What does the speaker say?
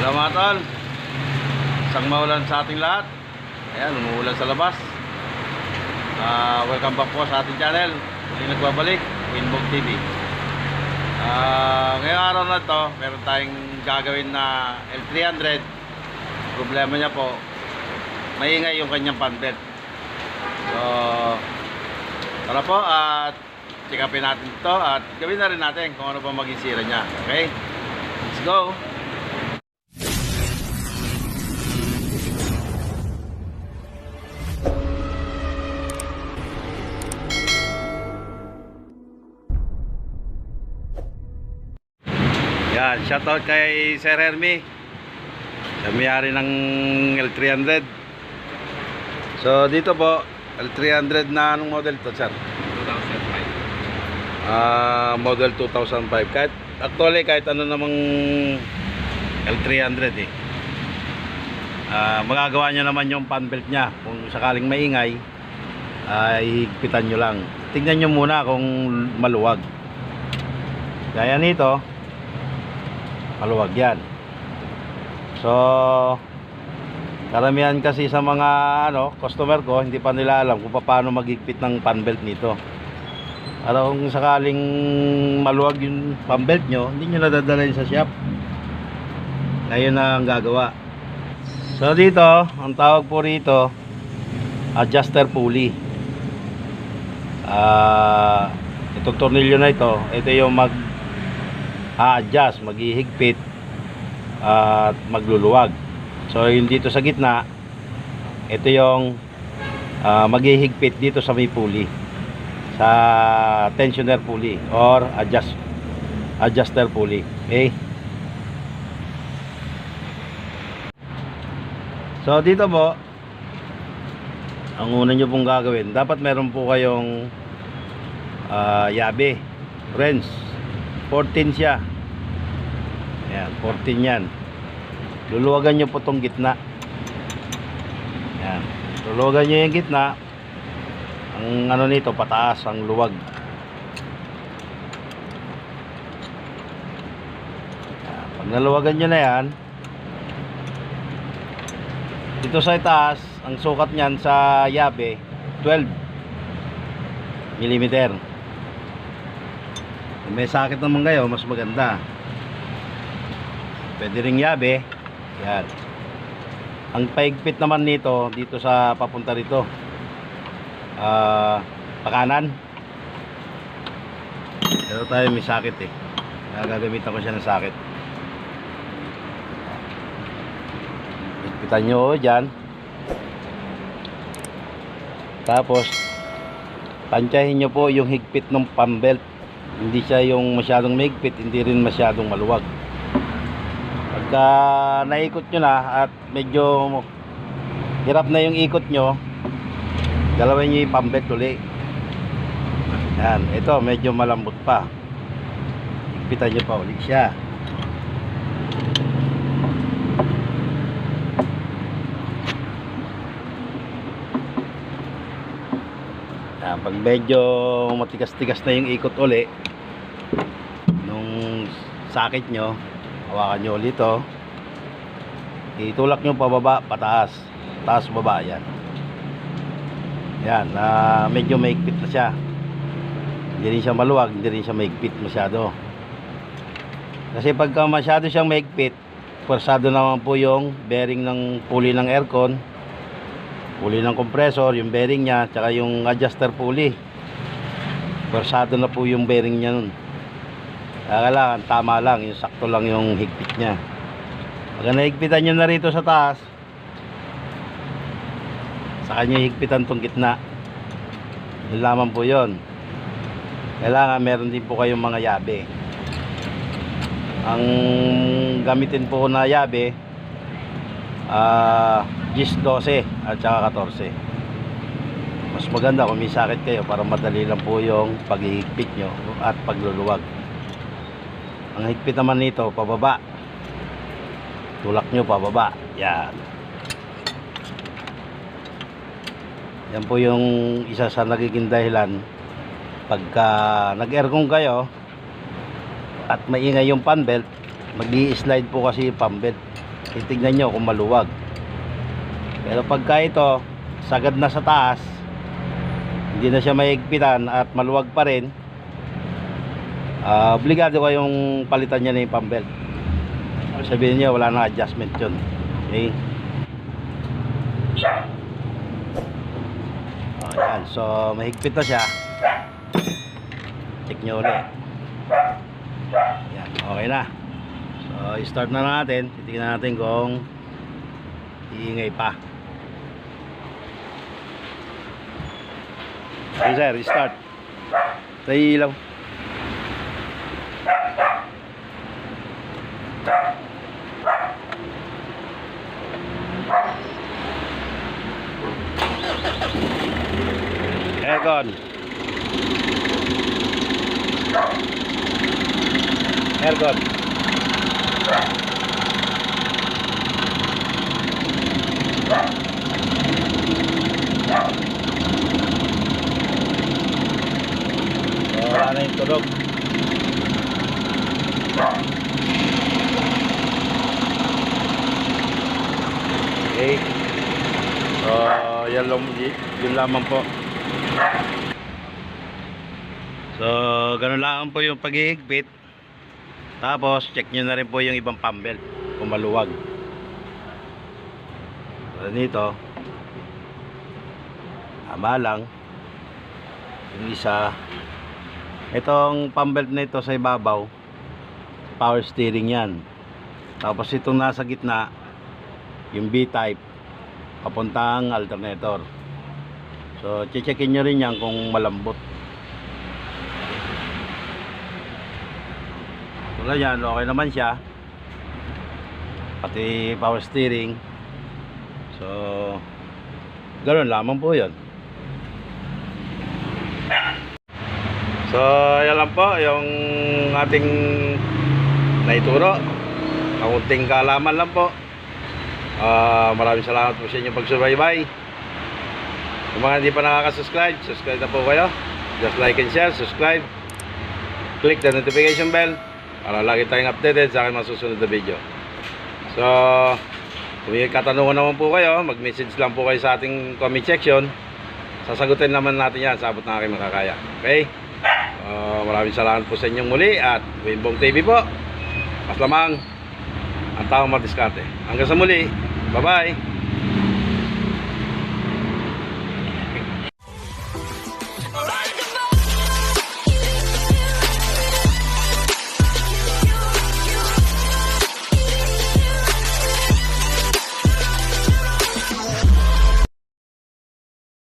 Hello mga tol, isang maulan sa ating lahat. Ayan, umuulan sa labas. Welcome back po sa ating channel. Muli nagbabalik, Winbog TV. Ngayong araw na to, meron tayong gagawin na L300. Problema niya po, maingay yung kanyang panbelt. So tara po at check upin natin ito at gawin na rin natin kung ano pa maging sira niya. Okay, let's go. Yan, shoutout kay Sir Hermie, sa may-ari ng L300. So dito po, L300 na anong model to, sir? 2005. Model 2005. Kahit actually kahit ano namang L300 eh. Magagawa niya naman yung fan belt niya. Kung sakaling maingay, higpitan nyo lang. Tignan nyo muna kung maluwag. Gaya nito, maluwag yan. So karamihan kasi sa mga customer ko, hindi pa nila alam kung paano magigpit ng fan belt nito. Pero kung sakaling maluwag yung fan belt nyo, hindi nyo nadadalhin sa shop. Ngayon na ang gagawa. So dito, ang tawag po rito, adjuster pulley. Itong tornilyo na ito yung mag-adjust, maghihigpit at magluluwag. So yung dito sa gitna, ito yung maghihigpit dito sa may pulley, sa tensioner pulley or adjuster pulley. Okay, so dito po, ang una nyo pong gagawin, dapat meron po kayong yabe, wrench. 14 siya. Ayan, 14 yan. Luluwagan nyo po itong gitna. Ayan, luluwagan nyo yung gitna. Ang ano nito, pataas, ang luwag. Ayan, pag naluwagan nyo na yan, dito sa itaas, ang sukat nyan sa yabe 12 mm. Kung may sakit naman kayo, mas maganda. Pwede ring yabe. Yan. Ang paigpit naman nito, dito sa papunta rito, pakanan. Pero tayo may sakit eh. Gagamitan ko siya ng sakit. Higpitan nyo dyan. Tapos tansyahin nyo po yung higpit ng fan belt. Hindi siya yung masyadong mahigpit, hindi rin masyadong maluwag. Pagka naikot nyo na at medyo hirap na yung ikot nyo, galawin nyo yung fan belt ulit. Yan, ito medyo malambot pa, higpitan nyo pa ulit siya. Yan, pag medyo matigas-tigas na yung ikot ulit nung sakit nyo, hawakan nyo ulit ito, itulak nyo pababa, pataas, taas, baba. Yan, yan, medyo maigpit na siya. Hindi rin siya maluwag, hindi rin siya maigpit masyado. Kasi pagka masyado siyang maigpit, forsado naman po yung bearing ng pulley ng aircon, pulley ng compressor, yung bearing nya, tsaka yung adjuster pulley, forsado na po yung bearing nya nun. Kailangan tama lang, yung sakto lang yung higpit nya. Pag nahigpitan nyo na rito sa taas, saka nyo higpitan tong gitna. Yun lamang po yun. Kailangan meron din po kayong mga yabe. Ang gamitin po na yabe, 12 at saka 14. Mas maganda kung may sakit kayo para madali lang po yung paghihigpit nyo at pagluluwag. Ang higpit naman nito, pababa. Tulak nyo pababa. Yan. Yan po yung isa sa nagiging dahilan pagka nag-aircon kayo at maingay yung fan belt, mag-i-slide po kasi yung fan belt. titignan nyo kung maluwag. Pero pagka ito sagad na sa taas, hindi na siya mahigpitan at maluwag pa rin, obligado kayong palitan niya na yung pump belt. Sabihin niyo wala na adjustment yun. Okay. Ayan, so mahigpit na siya. Check nyo ulit. Ayan, okay na. So start na natin. Titignan natin kung iingay pa. Okay sir, start. Tayo ilaw. Aircon. Aircon. Wala na yung tunog. Okay. So, yun lamang po. So, ganun lang po yung paghihigpit. Tapos, check nyo na rin po yung ibang pump belt kung maluwag. So, dito tama lang. Yung isa, itong pump belt na ito sa ibabaw, power steering yan. Tapos itong nasa gitna, yung B-type, papuntang alternator. So, checkin nyo rin yan kung malambot. Tulad yan, okay naman siya. Pati power steering. So, ganoon lamang po yun. So, yan lang po yung ating naituro. Kaunting kaalaman lang po. Maraming salamat po sa inyong pagsubaybay. Kung mga hindi pa nakaka-subscribe, subscribe na po kayo. Just like and share, subscribe. Click the notification bell para lagi tayong updated sa aking mga susunod na video. So, kung may katanungan naman po kayo, mag-message lang po kayo sa ating comment section. Sasagutin naman natin yan sa abot na aking makakaya. Okay? Maraming salamat po sa inyong muli at Winbong TV po. Mas lamang ang taong madiskarte. Hanggang sa muli. Bye-bye.